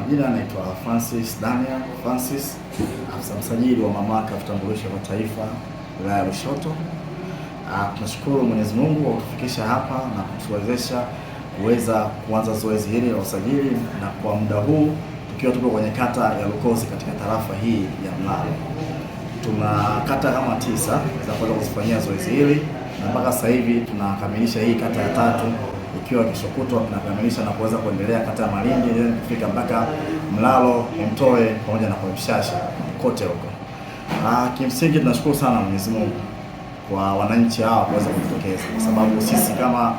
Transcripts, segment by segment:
Majina anaitwa Francis Daniel Francis, afisa msajili wa mamlaka ya vitambulisho vya taifa wilaya ya Lushoto. Tunashukuru Mwenyezi Mungu kwa kutufikisha hapa na kutuwezesha kuweza kuanza zoezi hili la usajili, na kwa muda huu tukiwa tuko kwenye kata ya Lukozi katika tarafa hii ya Mlalo. Tuna kata kama 9 za kuweza kuzifanyia zoezi hili, na mpaka sasa hivi tunakamilisha hii kata ya 3, ikiwa kesho kutwa tunakamilisha na kuweza kuendelea kata ya Malindi ili kufika mpaka Mlalo, Mtoe pamoja na kwa Mshasha kote huko. Kimsingi tunashukuru sana Mwenyezi Mungu kwa wananchi hawa kuweza kujitokeza, kwa sababu sisi kama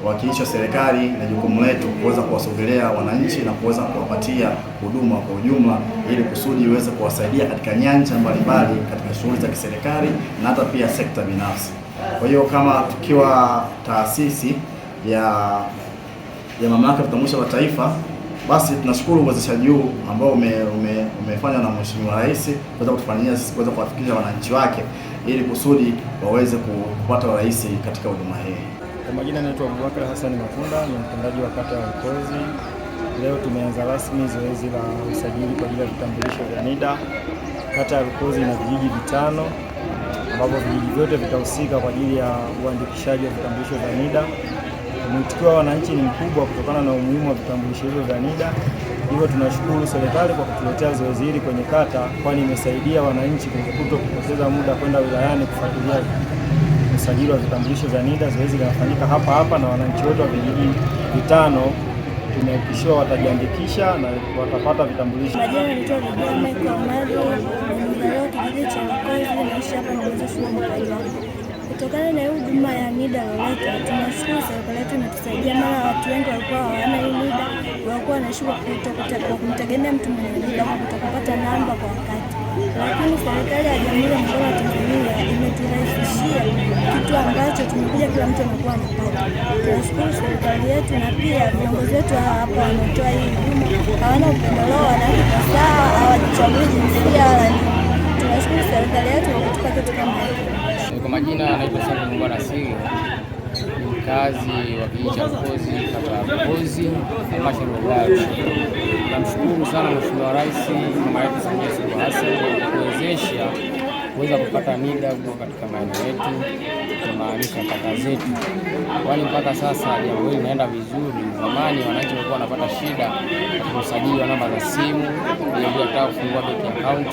wakilishi wa serikali na jukumu letu kuweza kuwasogelea wananchi na kuweza kuwapatia huduma kwa ujumla, ili kusudi iweze kuwasaidia katika nyanja mbalimbali katika shughuli za kiserikali na hata pia sekta binafsi. Kwa hiyo kama tukiwa taasisi ya mamlaka ya vitambulisho vya taifa, basi tunashukuru uwezeshaji huu ambao umefanywa na Mheshimiwa Rais kuweza kutufanyia sisi kuweza kuwafikisha wananchi wake ili kusudi waweze kupata urahisi katika huduma hii. Kwa majina naitwa Abubakar Hassan Makunda, ni mtendaji wa kata ya Lukozi. Leo tumeanza rasmi zoezi la usajili kwa ajili ya vitambulisho vya NIDA. Kata ya Lukozi ina vijiji 5 ambapo vijiji vyote vitahusika kwa ajili ya uandikishaji wa vitambulisho vya NIDA. Mwitikio wa wananchi ni mkubwa kutokana na umuhimu wa vitambulisho hivyo vya NIDA. Hivyo tunashukuru serikali kwa kutuletea zoezi hili kwenye kata, kwani imesaidia wananchi kupoteza muda kwenda wilayani kufuatilia usajili wa vitambulisho vya NIDA. Zoezi linafanyika hapa na wananchi wote wa vijiji 5 tumehakikishiwa watajiandikisha na watapata vitambulisho. Majina naitwa Michael Omari, nimezaliwa kijiji cha Lukozi, naishi hapa na shule Mpajani. Kutokana na huduma ya NIDA loleta, tunashukuru serikali yetu inatusaidia, maana watu wengi walikuwa hawana hii NIDA, walikuwa wanaishi kwa kumtegemea mtu mwenye NIDA kwa kutokupata namba kwa wakati. Lakini serikali ya Jamhuri ya Muungano wa Tanzania imeturahisishia kitu ambacho tumekuja kila mtu anakuwa anapata. Tunashukuru serikali yetu, na pia viongozi wetu hapa wanatoa hii huduma, hawana upendeleo, wanawake kwa sawa, hawajichagui jinsia wala nini. Tunashukuru serikali yetu kwa kutupa kitu kama hiki. Kwa majina anaitwa Sasa Mungwana Sigi, mkazi wa kijiji cha Lukozi, kata ya Lukozi, halmashauri ya wilaya ya Lushoto. Namshukuru sana Mheshimiwa Rais Mama yetu Samia Suluhu Hassan kwa kuwezesha kuweza kupata NIDA kutoka katika maeneo yetu, kumaanisha kata zetu, kwani mpaka sasa jambo hili linaenda vizuri. Zamani wananchi walikuwa wanapata shida katika usajili wa namba za simu, ili kutaka kufungua bank account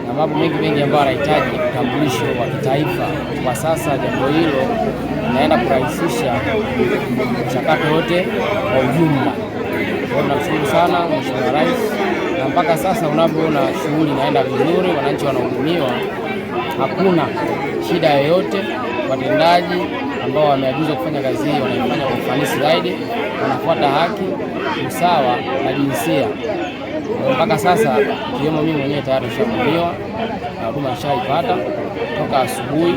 na mambo mengi ambayo wanahitaji utambulisho wa kitaifa. Kwa sasa jambo hilo linaenda kurahisisha mchakato wote kwa ujumla. Tunamshukuru sana Mheshimiwa Rais, na mpaka sasa unavyoona shughuli inaenda vizuri, wananchi wanahudumiwa, hakuna shida yoyote. Watendaji ambao wameagizwa kufanya kazi hii wanaifanya kwa ufanisi zaidi, wanafuata haki, usawa na jinsia. Mpaka sasa kiwemo mimi mwenyewe tayari nishahudumiwa na huduma nishaipata toka asubuhi,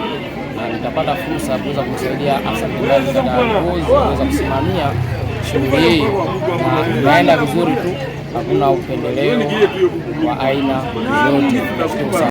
na nitapata fursa ya kuweza kumsaidia afisa mtendaji kata ya Lukozi kuweza kusimamia shughuli hii, na inaenda vizuri tu, hakuna upendeleo wa aina yoyote.